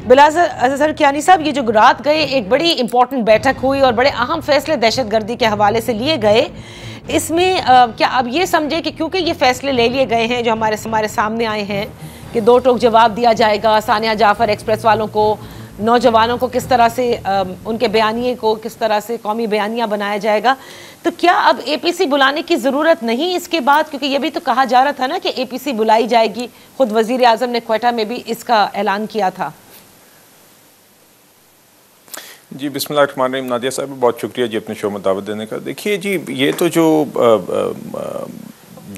बिलाल अजहर कियानी साहब, ये जो रात गए एक बड़ी इंपॉर्टेंट बैठक हुई और बड़े अहम फैसले दहशतगर्दी के हवाले से लिए गए, इसमें क्या अब ये समझे कि क्योंकि ये फैसले ले लिए गए हैं जो हमारे सामने आए हैं कि दो टोक जवाब दिया जाएगा सानिया जाफर एक्सप्रेस वालों को, नौजवानों को किस तरह से उनके बयानिए को किस तरह से कौमी बयानिया बनाया जाएगा, तो क्या अब APC बुलाने की ज़रूरत नहीं इसके बाद? क्योंकि ये भी तो कहा जा रहा था ना कि APC बुलाई जाएगी, खुद वज़ीर आज़म ने क्वेटा में भी इसका ऐलान किया था। जी बिस्मिल्लाहिर्रहमानिर्रहीम। नादिया साहब बहुत शुक्रिया जी अपने शो में दावत देने का। देखिए जी, ये तो जो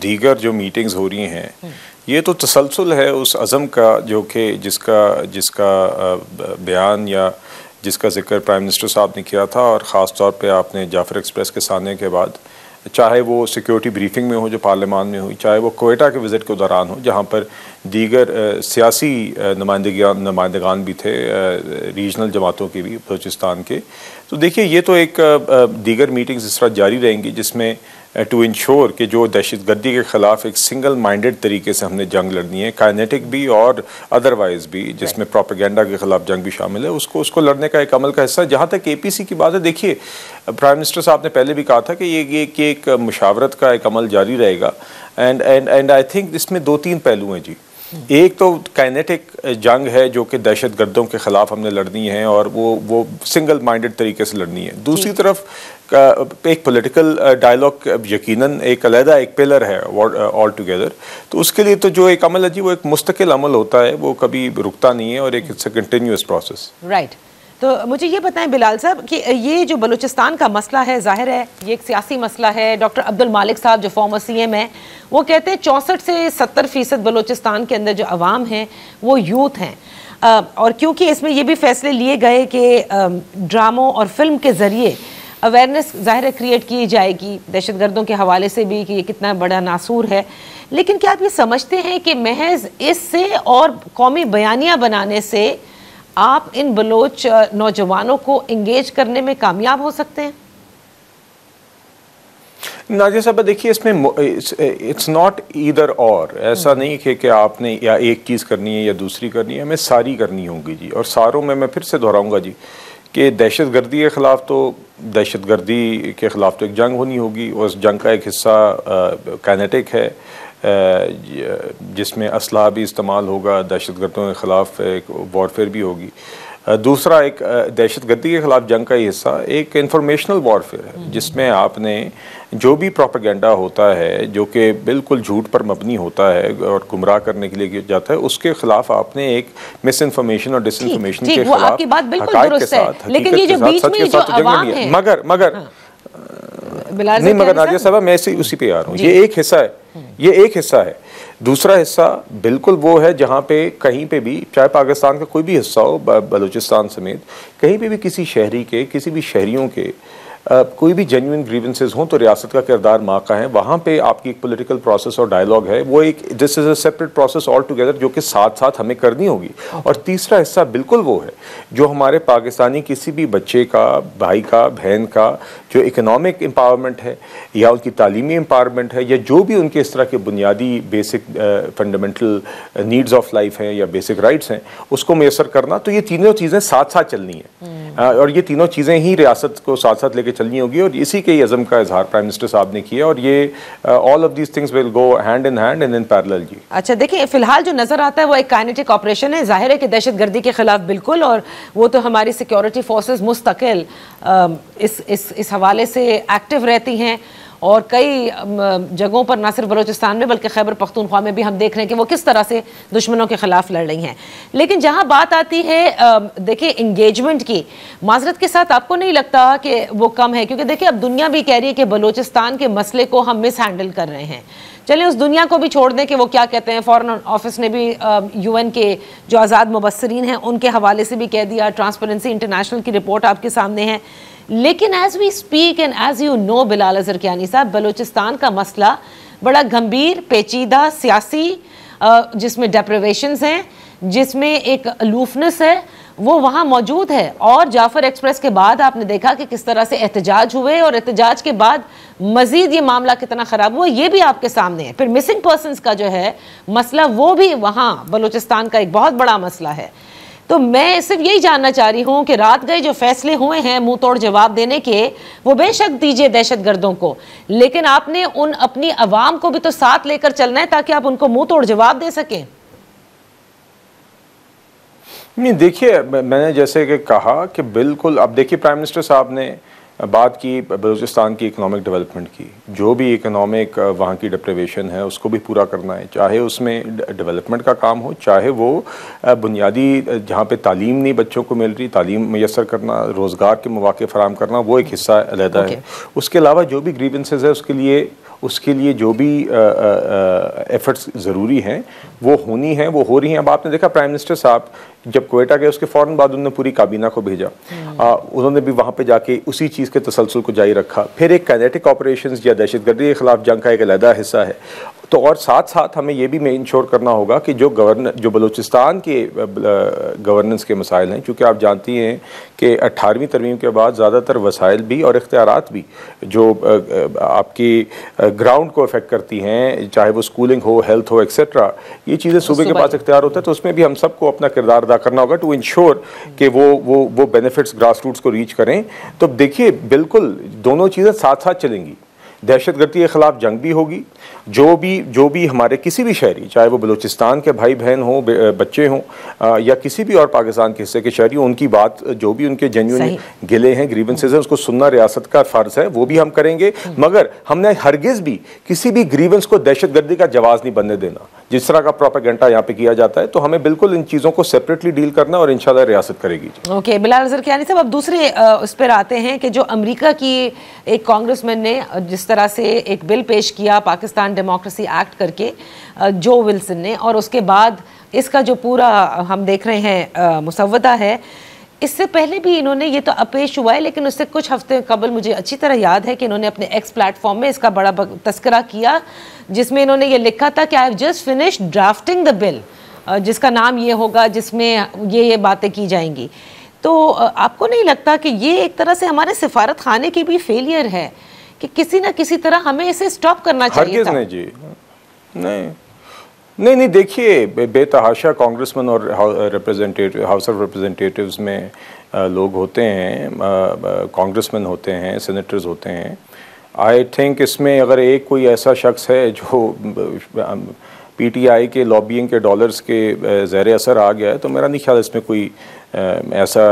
दीगर जो मीटिंग्स हो रही हैं ये तो तसलसल है उस अज़म का जो कि जिसका बयान या जिसका जिक्र प्राइम मिनिस्टर साहब ने किया था, और ख़ास तौर पे आपने जाफर एक्सप्रेस के सामने के बाद, चाहे वो सिक्योरिटी ब्रीफिंग में हो जो पार्लियामान में हुई, चाहे वो क्वेटा के विज़िट के दौरान हो जहाँ पर दीगर सियासी नुमाइंदगान भी थे, रीजनल जमातों के भी बलूचिस्तान के। तो देखिए ये तो एक दीगर मीटिंग्स इस तरह जारी रहेंगी जिसमें टू इंश्योर कि जो दहशतगर्दी के ख़िलाफ़ एक सिंगल माइंडेड तरीके से हमने जंग लड़नी है, काइनेटिक भी और अदरवाइज़ भी, जिसमें प्रोपेगेंडा के ख़िलाफ़ जंग भी शामिल है, उसको लड़ने का एक अमल का हिस्सा। जहाँ तक APC की बात है, देखिए प्राइम मिनिस्टर साहब ने पहले भी कहा था कि ये एक मुशावरत का एक अमल जारी रहेगा, एंड आई थिंक इसमें 2-3 पहलू हैं जी। एक तो काइनेटिक जंग है जो कि दहशतगर्दों के ख़िलाफ़ हमने लड़नी है और वो सिंगल माइंडेड तरीके से लड़नी है। दूसरी तरफ एक पॉलिटिकल डायलॉग यकीनन एक अलहदा एक पिलर है ऑल टुगेदर। तो उसके लिए तो जो एक अमल है जी वो एक मुस्तकिल अमल होता है, वो कभी रुकता नहीं है और एक it's a continuous process. Right. तो मुझे ये बताएं बिलाल साहब कि ये जो बलूचिस्तान का मसला है, जाहिर है ये एक सियासी मसला है। डॉक्टर अब्दुल मालिक साहब जो फॉर्मर CM हैं वो कहते हैं 64 से 70% बलूचिस्तान के अंदर जो अवाम हैं वो यूथ हैं, और क्योंकि इसमें ये भी फैसले लिए गए कि ड्रामों और फिल्म के ज़रिए अवेयरनेस ज़ाहिर है क्रिएट की जाएगी दहशतगर्दों के हवाले से भी कि ये कितना बड़ा नासूर है, लेकिन क्या आप ये समझते हैं कि महज इससे और कौमी बयानिया बनाने से आप इन बलोच नौजवानों को इंगेज करने में कामयाब हो सकते हैं? नाजिया साहब देखिए, इसमें इट्स नॉट ईदर और, ऐसा नहीं कि आपने या एक चीज़ करनी है या दूसरी करनी है, हमें सारी करनी होगी जी। और सारों में मैं फिर से दोहराऊंगा जी कि दहशतगर्दी के ख़िलाफ़ तो एक जंग होनी होगी, और उस जंग का एक हिस्सा काइनेटिक है जिसमें असलाह भी इस्तेमाल होगा, दहशतगर्दों के ख़िलाफ़ एक वॉरफेयर भी होगी। दूसरा एक दहशतगर्दी के ख़िलाफ़ जंग का हिस्सा एक इंफॉर्मेशनल वॉरफेयर है जिसमें आपने जो भी प्रोपेगेंडा होता है जो कि बिल्कुल झूठ पर मबनी होता है और गुमराह करने के लिए किया जाता है, उसके खिलाफ आपने एक मिस इन्फॉर्मेशन और डिस इन्फॉर्मेशन के खिलाफ हक़ाइक़ के साथ, लेकिन ये जो बीच में जो अवाम है, मगर नहीं, मगर नादिया साहब मैं उसी पे आ रहा हूँ। ये एक हिस्सा है, ये एक हिस्सा है। दूसरा हिस्सा बिल्कुल वो है जहाँ पे कहीं पे भी, चाहे पाकिस्तान का कोई भी हिस्सा हो, बलूचिस्तान समेत कहीं पे भी किसी शहरी के, किसी भी शहरियों के कोई भी जेन्युइन ग्रीवेंसेस हों तो रियासत का किरदार माँ का है। वहाँ पे आपकी एक पॉलिटिकल प्रोसेस और डायलॉग है, वो एक this is a separate process all together जो कि साथ साथ हमें करनी होगी। और तीसरा हिस्सा बिल्कुल वो है जो हमारे पाकिस्तानी किसी भी बच्चे का, भाई का, बहन का जो इकनॉमिक एम्पावरमेंट है या उनकी तालीमी एम्पावरमेंट है या जो भी उनके इस तरह के बुनियादी basic fundamental needs of life हैं या बेसिक राइट्स हैं उसको मैसर करना। तो ये तीनों चीज़ें साथ साथ चलनी है और ये तीनों चीज़ें ही रियासत को साथ साथ लेके चलनी होगी, और इसी के अज़म का इजहार प्राइम मिनिस्टर साहब ने किया, और ये all of these things will go hand in hand and in parallel जी। अच्छा देखिए, फिलहाल जो नज़र आता है वो एक काइनेटिक ऑपरेशन है, जाहिर है कि दहशतगर्दी के खिलाफ बिल्कुल, और वो तो हमारी सिक्योरिटी फोर्सेस मुस्तकिल इस हवाले से एक्टिव रहती हैं, और कई जगहों पर ना सिर्फ बलूचिस्तान में बल्कि खैबर पख्तूनख्वा में भी हम देख रहे हैं कि वो किस तरह से दुश्मनों के खिलाफ लड़ रही हैं। लेकिन जहां बात आती है देखिए इंगेजमेंट की, माजरत के साथ आपको नहीं लगता कि वो कम है? क्योंकि देखिए अब दुनिया भी कह रही है कि बलूचिस्तान के मसले को हम मिस हैंडल कर रहे हैं। चलें उस दुनिया को भी छोड़ दें कि वो क्या कहते हैं, फॉरेन ऑफिस ने भी UN के जो आज़ाद मुबस्सरीन हैं उनके हवाले से भी कह दिया, ट्रांसपेरेंसी इंटरनेशनल की रिपोर्ट आपके सामने है। लेकिन as we speak and as you know Bilal Azhar Kiyani sahab, Balochistan का मसला बड़ा गंभीर, पेचीदा, सियासी, जिसमें डेप्रिवेशंस हैं, जिसमें एक अलूफनेस है, वो वहाँ मौजूद है। और जाफर एक्सप्रेस के बाद आपने देखा कि किस तरह से एहतजाज हुए, और एहतजाज के बाद मजीद ये मामला कितना ख़राब हुआ ये भी आपके सामने है। फिर मिसिंग पर्सनस का जो है मसला वो भी वहाँ बलूचिस्तान का एक बहुत बड़ा मसला है। तो मैं सिर्फ यही जानना चाह रही हूँ कि रात गए जो फैसले हुए हैं मुंह तोड़ जवाब देने के, वो बेशक दीजिए दहशतगर्दों को, लेकिन आपने उन अपनी अवाम को भी तो साथ लेकर चलना है ताकि आप उनको मुंह तोड़ जवाब दे सकें। नहीं, देखिए, मैंने जैसे कि कहा कि बिल्कुल, अब देखिए प्राइम मिनिस्टर साहब ने बात की बलूचिस्तान की इकोनॉमिक डेवलपमेंट की, जो भी इकोनॉमिक वहाँ की डिप्रेवेशन है उसको भी पूरा करना है, चाहे उसमें डेवलपमेंट का काम हो, चाहे वो बुनियादी जहाँ पे तालीम नहीं बच्चों को मिल रही, तालीम मैसर करना, रोज़गार के मौके फराहम करना, वो एक हिस्सा अलहदा है। उसके अलावा जो भी ग्रीवेंसेस है उसके लिए जो भी एफर्ट्स ज़रूरी हैं वो होनी है, वो हो रही हैं। अब आपने देखा प्राइम मिनिस्टर साहब जब क्वेटा गए उसके फ़ौरन बाद उन्होंने पूरी काबीना को भेजा, उन्होंने भी वहाँ पे जाके उसी चीज़ के तसलसल को जारी रखा। फिर एक काइनेटिक ऑपरेशंस या दहशतगर्दी के ख़िलाफ़ जंग का एक अलहदा हिस्सा है। तो और साथ साथ हमें ये भी इंश्योर करना होगा कि जो बलूचिस्तान के गवर्नेंस के मसाइल हैं, चूँकि आप जानती हैं कि 18वीं तरमीम के बाद ज़्यादातर वसाइल भी और इख्तियारात भी जो आपकी ग्राउंड को अफेक्ट करती हैं, चाहे वो स्कूलिंग हो, हेल्थ हो, एक्सेट्रा, ये चीज़ें सूबे के पास इख्तियार होता है। तो उसमें भी हम सबको अपना किरदार अदा करना होगा टू इंश्योर कि वो बेनिफिट्स ग्रास रूट्स को रीच करें। तो देखिए, बिल्कुल दोनों चीज़ें साथ साथ चलेंगी। दहशतगर्दी के ख़िलाफ़ जंग भी होगी, जो भी हमारे किसी भी शहरी, चाहे वो बलूचिस्तान के भाई बहन हों, बच्चे हों, या किसी भी और पाकिस्तान के हिस्से के शहरी हों, उनकी बात जो भी उनके जेन्युइन गिले हैं, ग्रीवेंसेस हैं, उसको सुनना रियासत का फ़र्ज़ है, वो भी हम करेंगे। मगर हमने हरगिज़ भी किसी भी ग्रीवेंस को दहशतगर्दी का जवाज़ नहीं बनने देना, जिस तरह का प्रोपेगेंडा यहाँ पे किया जाता है। तो हमें बिल्कुल इन चीज़ों को सेपरेटली डील करना और इंशाल्लाह रियासत करेगी। ओके, बिलाल अज़हर कियानी साहब, अब दूसरे उस पर आते हैं कि जो अमेरिका की एक कांग्रेसमैन ने जिस तरह से एक बिल पेश किया पाकिस्तान डेमोक्रेसी एक्ट करके, जो विल्सन ने, और उसके बाद इसका जो पूरा हम देख रहे हैं मुसव्वदा है, इससे पहले भी इन्होंने, ये तो अपेश हुआ है, लेकिन उससे कुछ हफ्ते कबल मुझे अच्छी तरह याद है कि इन्होंने अपने एक्स प्लेटफॉर्म में इसका बड़ा तस्करा किया, जिसमें इन्होंने ये लिखा था कि I have just finished drafting the bill, जिसका नाम ये होगा, जिसमें ये बातें की जाएंगी। तो आपको नहीं लगता कि ये एक तरह से हमारे सिफारत खाने की भी फेलियर है कि किसी ना किसी तरह हमें इसे स्टॉप करना चाहिए था? नहीं जी, नहीं, देखिए, बेतहाशा कांग्रेसमैन और हाउस ऑफ रिप्रेजेंटेटिव्स में लोग होते हैं, कांग्रेसमैन होते हैं, सेनेटर्स होते हैं। आई थिंक इसमें अगर एक कोई ऐसा शख्स है जो पीटीआई के लॉबिंग के डॉलर्स के ज़ेर असर आ गया है, तो मेरा नहीं ख्याल इसमें कोई ऐसा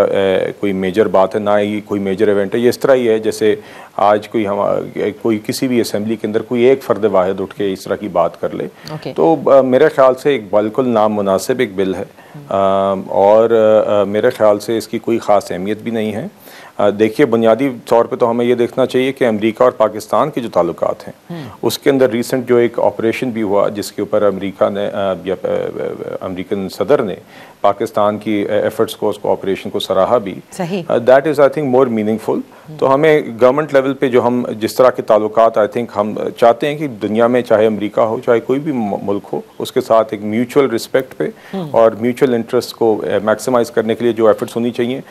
कोई मेजर बात है, ना ही कोई मेजर इवेंट है। ये इस तरह ही है जैसे आज कोई किसी भी असेंबली के अंदर कोई एक फ़र्द वाहिद उठ के इस तरह की बात कर ले। तो मेरे ख्याल से एक बिल्कुल नामुनासिब एक बिल है, और मेरे ख्याल से इसकी कोई ख़ास अहमियत भी नहीं है। देखिए, बुनियादी तौर पे तो हमें ये देखना चाहिए कि अमेरिका और पाकिस्तान के जो ताल्लुकात हैं उसके अंदर रिसेंट जो एक ऑपरेशन भी हुआ, जिसके ऊपर अमेरिका ने या अमेरिकन सदर ने पाकिस्तान की एफर्ट्स को, उसको ऑपरेशन को सराहा भी। That is I think more meaningful. तो हमें गवर्नमेंट लेवल पे जो हम जिस तरह के ताल्लुकात आई थिंक हम चाहते हैं कि दुनिया में चाहे अमेरिका हो चाहे कोई भी मुल्क हो, उसके साथ एक म्यूचुअल रिस्पेक्ट पे और म्यूचुअल इंटरेस्ट को मैक्सिमाइज़ करने के लिए जो एफर्ट्स होनी चाहिए